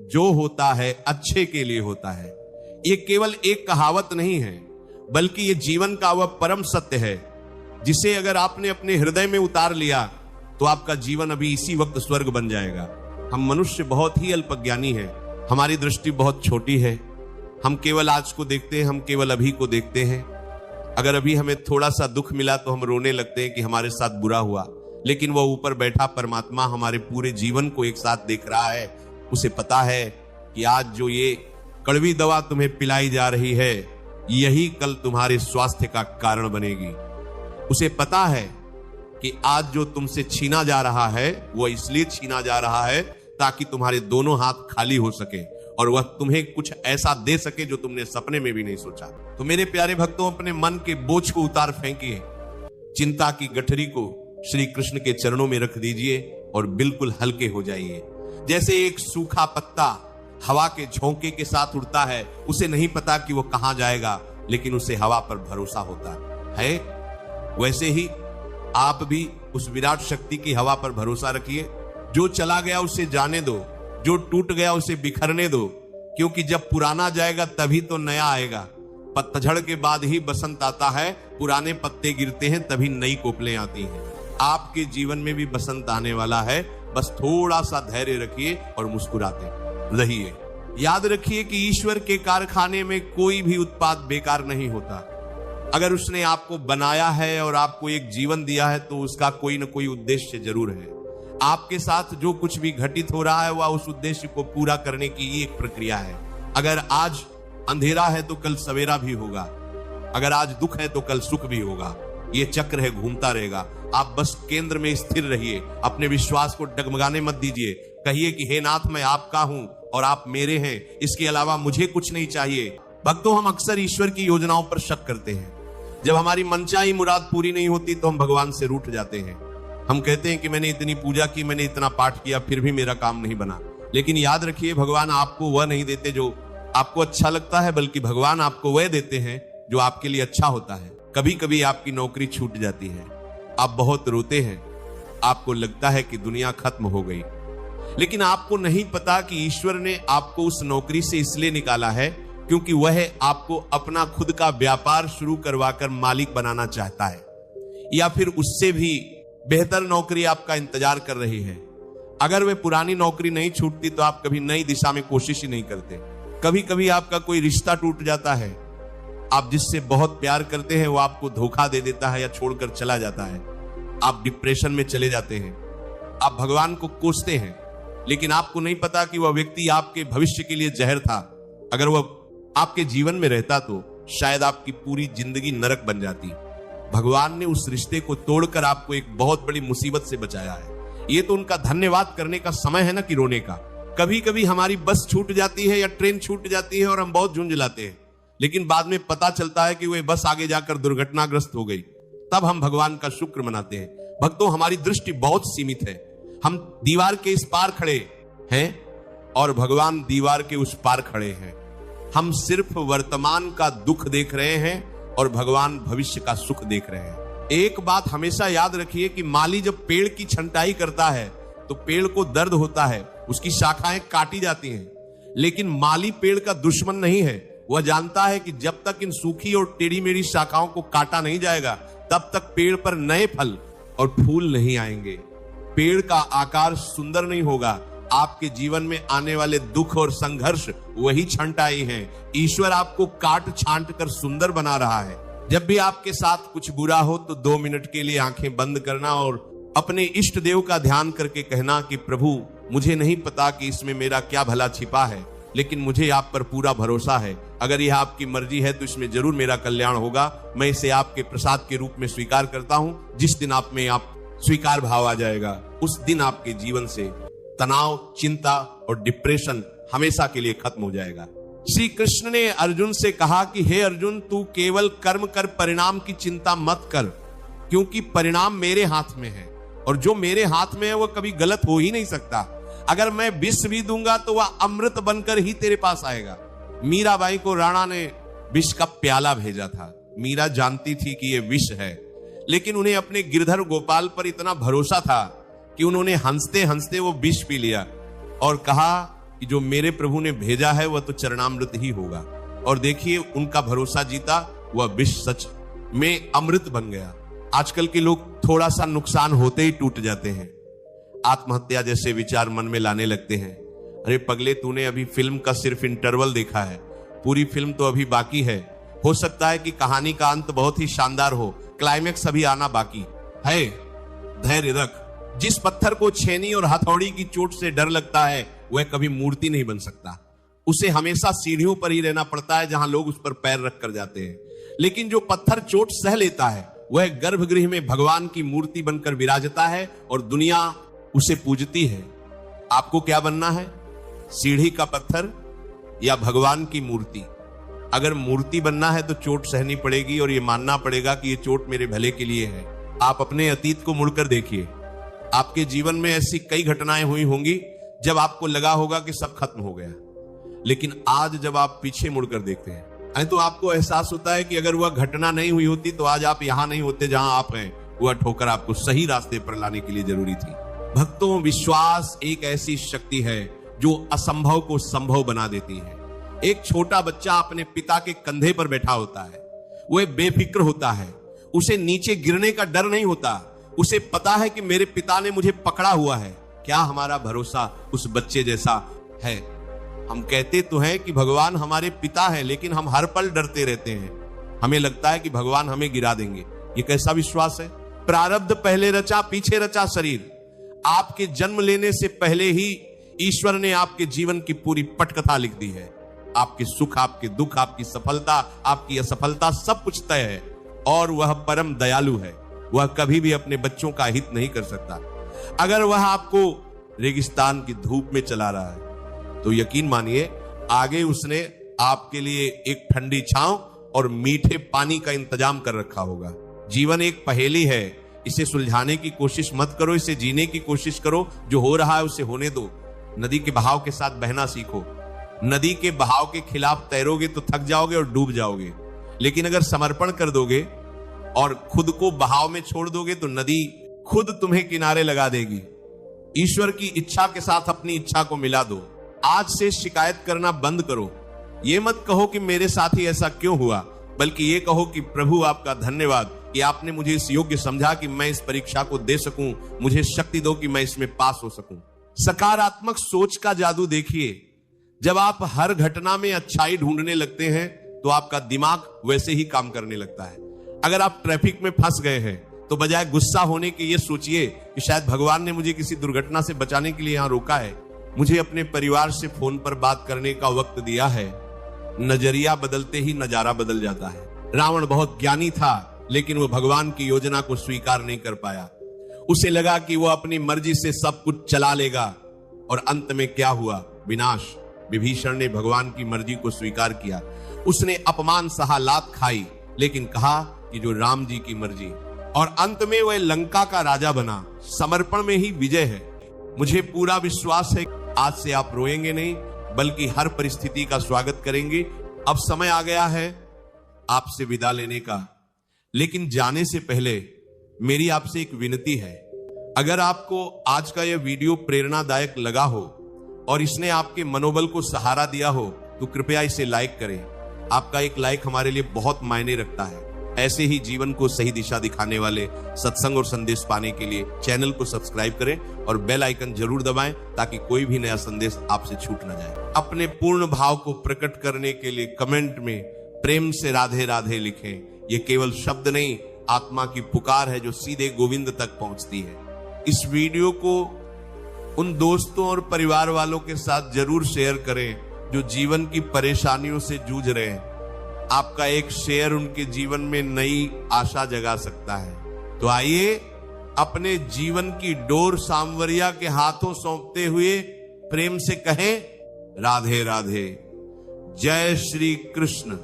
जो होता है अच्छे के लिए होता है। ये केवल एक कहावत नहीं है, बल्कि ये जीवन का वह परम सत्य है जिसे अगर आपने अपने हृदय में उतार लिया तो आपका जीवन अभी इसी वक्त स्वर्ग बन जाएगा। हम मनुष्य बहुत ही अल्पज्ञानी हैं, हमारी दृष्टि बहुत छोटी है। हम केवल आज को देखते हैं, हम केवल अभी को देखते हैं। अगर अभी हमें थोड़ा सा दुख मिला तो हम रोने लगते हैं कि हमारे साथ बुरा हुआ, लेकिन वह ऊपर बैठा परमात्मा हमारे पूरे जीवन को एक साथ देख रहा है। उसे पता है कि आज जो ये कड़वी दवा तुम्हें पिलाई जा रही है, यही कल तुम्हारे स्वास्थ्य का कारण बनेगी। उसे पता है कि आज जो तुमसे छीना जा रहा है वह इसलिए छीना जा रहा है ताकि तुम्हारे दोनों हाथ खाली हो सके और वह तुम्हें कुछ ऐसा दे सके जो तुमने सपने में भी नहीं सोचा। तो मेरे प्यारे भक्तों, अपने मन के बोझ को उतार फेंकिए, चिंता की गठरी को श्री कृष्ण के चरणों में रख दीजिए और बिल्कुल हल्के हो जाइए। जैसे एक सूखा पत्ता हवा के झोंके के साथ उड़ता है, उसे नहीं पता कि वो कहां जाएगा, लेकिन उसे हवा पर भरोसा होता है। वैसे ही आप भी उस विराट शक्ति की हवा पर भरोसा रखिए। जो चला गया उसे जाने दो, जो टूट गया उसे बिखरने दो, क्योंकि जब पुराना जाएगा तभी तो नया आएगा। पतझड़ के बाद ही बसंत आता है, पुराने पत्ते गिरते हैं तभी नई कोपलें आती हैं। आपके जीवन में भी बसंत आने वाला है, बस थोड़ा सा धैर्य रखिए और मुस्कुराते रहिए। याद रखिए कि ईश्वर के कारखाने में कोई भी उत्पाद बेकार नहीं होता। अगर उसने आपको बनाया है और आपको एक जीवन दिया है तो उसका कोई ना कोई उद्देश्य जरूर है। आपके साथ जो कुछ भी घटित हो रहा है वह उस उद्देश्य को पूरा करने की एक प्रक्रिया है। अगर आज अंधेरा है तो कल सवेरा भी होगा, अगर आज दुख है तो कल सुख भी होगा। ये चक्र है, घूमता रहेगा। आप बस केंद्र में स्थिर रहिए, अपने विश्वास को डगमगाने मत दीजिए। कहिए कि हे नाथ, मैं आपका हूं और आप मेरे हैं, इसके अलावा मुझे कुछ नहीं चाहिए। भक्तों, हम अक्सर ईश्वर की योजनाओं पर शक करते हैं। जब हमारी मनचाही मुराद पूरी नहीं होती तो हम भगवान से रूठ जाते हैं। हम कहते हैं कि मैंने इतनी पूजा की, मैंने इतना पाठ किया, फिर भी मेरा काम नहीं बना। लेकिन याद रखिए, भगवान आपको वह नहीं देते जो आपको अच्छा लगता है, बल्कि भगवान आपको वह देते हैं जो आपके लिए अच्छा होता है। कभी कभी आपकी नौकरी छूट जाती है, आप बहुत रोते हैं, आपको लगता है कि दुनिया खत्म हो गई, लेकिन आपको नहीं पता कि ईश्वर ने आपको उस नौकरी से इसलिए निकाला है क्योंकि वह आपको अपना खुद का व्यापार शुरू करवाकर मालिक बनाना चाहता है, या फिर उससे भी बेहतर नौकरी आपका इंतजार कर रही है। अगर वह पुरानी नौकरी नहीं छूटती तो आप कभी नई दिशा में कोशिश ही नहीं करते। कभी कभी आपका कोई रिश्ता टूट जाता है, आप जिससे बहुत प्यार करते हैं वो आपको धोखा दे देता है या छोड़कर चला जाता है। आप डिप्रेशन में चले जाते हैं, आप भगवान को कोसते हैं, लेकिन आपको नहीं पता कि वह व्यक्ति आपके भविष्य के लिए जहर था। अगर वह आपके जीवन में रहता तो शायद आपकी पूरी जिंदगी नरक बन जाती। भगवान ने उस रिश्ते को तोड़कर आपको एक बहुत बड़ी मुसीबत से बचाया है। ये तो उनका धन्यवाद करने का समय है ना कि रोने का। कभी कभी हमारी बस छूट जाती है या ट्रेन छूट जाती है और हम बहुत झुंझलाते हैं, लेकिन बाद में पता चलता है कि वह बस आगे जाकर दुर्घटनाग्रस्त हो गई। तब हम भगवान का शुक्र मनाते हैं। भक्तों, हमारी दृष्टि बहुत सीमित है। हम दीवार के इस पार खड़े हैं और भगवान दीवार के उस पार खड़े हैं। हम सिर्फ वर्तमान का दुख देख रहे हैं और भगवान भविष्य का सुख देख रहे हैं। एक बात हमेशा याद रखिए कि माली जब पेड़ की छंटाई करता है तो पेड़ को दर्द होता है, उसकी शाखाएं काटी जाती हैं, लेकिन माली पेड़ का दुश्मन नहीं है। वह जानता है कि जब तक इन सूखी और टेढ़ी मेढ़ी शाखाओं को काटा नहीं जाएगा तब तक पेड़ पर नए फल और फूल नहीं आएंगे। पेड़ का आकार सुंदर नहीं होगा, आपके जीवन में आने वाले दुख और संघर्ष वही छंटाई हैं। ईश्वर आपको काट छांट कर सुंदर बना रहा है। जब भी आपके साथ कुछ बुरा हो तो 2 मिनट के लिए आंखें बंद करना और अपने इष्ट देव का ध्यान करके कहना कि प्रभु, मुझे नहीं पता कि इसमें मेरा क्या भला छिपा है, लेकिन मुझे आप पर पूरा भरोसा है। अगर यह आपकी मर्जी है तो इसमें जरूर मेरा कल्याण होगा। मैं इसे आपके प्रसाद के रूप में स्वीकार करता हूं। जिस दिन आप में आप स्वीकार भाव आ जाएगा, उस दिन आपके जीवन से तनाव, चिंता और डिप्रेशन हमेशा के लिए खत्म हो जाएगा। श्री कृष्ण ने अर्जुन से कहा कि हे अर्जुन, तू केवल कर्म कर, परिणाम की चिंता मत कर, क्योंकि परिणाम मेरे हाथ में है और जो मेरे हाथ में है वो कभी गलत हो ही नहीं सकता। अगर मैं विष भी दूंगा तो वह अमृत बनकर ही तेरे पास आएगा। मीराबाई को राणा ने विष का प्याला भेजा था। मीरा जानती थी कि यह विष है, लेकिन उन्हें अपने गिरधर गोपाल पर इतना भरोसा था कि उन्होंने हंसते हंसते वो विष पी लिया और कहा कि जो मेरे प्रभु ने भेजा है वह तो चरणामृत ही होगा। और देखिए उनका भरोसा जीता, वह विष सच में अमृत बन गया। आजकल के लोग थोड़ा सा नुकसान होते ही टूट जाते हैं, आत्महत्या जैसे विचार मन में लाने लगते हैं। अरे पगले, तूने अभी फिल्म का सिर्फ इंटरवल देखा है, पूरी फिल्म तो अभी बाकी है। हो सकता है कि कहानी का अंत बहुत ही शानदार हो, क्लाइमेक्स अभी आना बाकी है। धैर्य रख। जिस पत्थर को छेनी और हथौड़ी की चोट से डर लगता है वह कभी मूर्ति नहीं बन सकता। उसे हमेशा सीढ़ियों पर ही रहना पड़ता है जहां लोग उस पर पैर रख कर जाते हैं। लेकिन जो पत्थर चोट सह लेता है वह गर्भगृह में भगवान की मूर्ति बनकर विराजता है और दुनिया उसे पूजती है। आपको क्या बनना है? सीढ़ी का पत्थर या भगवान की मूर्ति? अगर मूर्ति बनना है तो चोट सहनी पड़ेगी और यह मानना पड़ेगा कि यह चोट मेरे भले के लिए है। आप अपने अतीत को मुड़कर देखिए। आपके जीवन में ऐसी कई घटनाएं हुई होंगी जब आपको लगा होगा कि सब खत्म हो गया, लेकिन आज जब आप पीछे मुड़कर देखते हैं तो आपको एहसास होता है कि अगर वह घटना नहीं हुई होती तो आज आप यहां नहीं होते जहां आप हैं। वह ठोकर आपको सही रास्ते पर लाने के लिए जरूरी थी। भक्तों, विश्वास एक ऐसी शक्ति है जो असंभव को संभव बना देती है। एक छोटा बच्चा अपने पिता के कंधे पर बैठा होता है, वह बेफिक्र होता है, उसे नीचे गिरने का डर नहीं होता। उसे पता है कि मेरे पिता ने मुझे पकड़ा हुआ है। क्या हमारा भरोसा उस बच्चे जैसा है? हम कहते तो हैं कि भगवान हमारे पिता है, लेकिन हम हर पल डरते रहते हैं। हमें लगता है कि भगवान हमें गिरा देंगे। ये कैसा विश्वास है? प्रारब्ध पहले रचा पीछे रचा शरीर। आपके जन्म लेने से पहले ही ईश्वर ने आपके जीवन की पूरी पटकथा लिख दी है। आपके सुख, आपके दुख, आपकी सफलता, आपकी असफलता, सब कुछ तय है। और वह परम दयालु है। वह कभी भी अपने बच्चों का हित नहीं कर सकता। अगर वह आपको रेगिस्तान की धूप में चला रहा है तो यकीन मानिए आगे उसने आपके लिए एक ठंडी छांव और मीठे पानी का इंतजाम कर रखा होगा। जीवन एक पहेली है, इसे सुलझाने की कोशिश मत करो, इसे जीने की कोशिश करो। जो हो रहा है उसे होने दो। नदी के बहाव के साथ बहना सीखो। नदी के बहाव के खिलाफ तैरोगे तो थक जाओगे और डूब जाओगे, लेकिन अगर समर्पण कर दोगे और खुद को बहाव में छोड़ दोगे तो नदी खुद तुम्हें किनारे लगा देगी। ईश्वर की इच्छा के साथ अपनी इच्छा को मिला दो। आज से शिकायत करना बंद करो। ये मत कहो कि मेरे साथ ही ऐसा क्यों हुआ, बल्कि ये कहो कि प्रभु आपका धन्यवाद कि आपने मुझे इस योग्य समझा कि मैं इस परीक्षा को दे सकूं। मुझे शक्ति दो कि मैं इसमें पास हो सकूं। सकारात्मक सोच का जादू देखिए। जब आप हर घटना में अच्छाई ढूंढने लगते हैं तो आपका दिमाग वैसे ही काम करने लगता है। अगर आप ट्रैफिक में फंस गए हैं तो बजाय गुस्सा होने के ये सोचिए कि शायद भगवान ने मुझे किसी दुर्घटना से बचाने के लिए यहां रोका है, मुझे अपने परिवार से फोन पर बात करने का वक्त दिया है। नजरिया बदलते ही नजारा बदल जाता है। रावण बहुत ज्ञानी था, लेकिन वह भगवान की योजना को स्वीकार नहीं कर पाया। उसे लगा कि वह अपनी मर्जी से सब कुछ चला लेगा, और अंत में क्या हुआ? विनाश। विभीषण ने भगवान की मर्जी को स्वीकार किया। उसने अपमान सहा, लात खाई, लेकिन कहा कि जो राम जी की मर्जी, और अंत में वह लंका का राजा बना। समर्पण में ही विजय है। मुझे पूरा विश्वास है आज से आप रोएंगे नहीं, बल्कि हर परिस्थिति का स्वागत करेंगे। अब समय आ गया है आपसे विदा लेने का, लेकिन जाने से पहले मेरी आपसे एक विनती है। अगर आपको आज का यह वीडियो प्रेरणादायक लगा हो और इसने आपके मनोबल को सहारा दिया हो तो कृपया इसे लाइक करें। आपका एक लाइक हमारे लिए बहुत मायने रखता है। ऐसे ही जीवन को सही दिशा दिखाने वाले सत्संग और संदेश पाने के लिए चैनल को सब्सक्राइब करें और बेल आइकन जरूर दबाएं ताकि कोई भी नया संदेश आपसे छूट न जाए। अपने पूर्ण भाव को प्रकट करने के लिए कमेंट में प्रेम से राधे राधे लिखें। ये केवल शब्द नहीं, आत्मा की पुकार है जो सीधे गोविंद तक पहुंचती है। इस वीडियो को उन दोस्तों और परिवार वालों के साथ जरूर शेयर करें जो जीवन की परेशानियों से जूझ रहे हैं। आपका एक शेयर उनके जीवन में नई आशा जगा सकता है। तो आइए अपने जीवन की डोर सांवरिया के हाथों सौंपते हुए प्रेम से कहें, राधे राधे। जय श्री कृष्ण।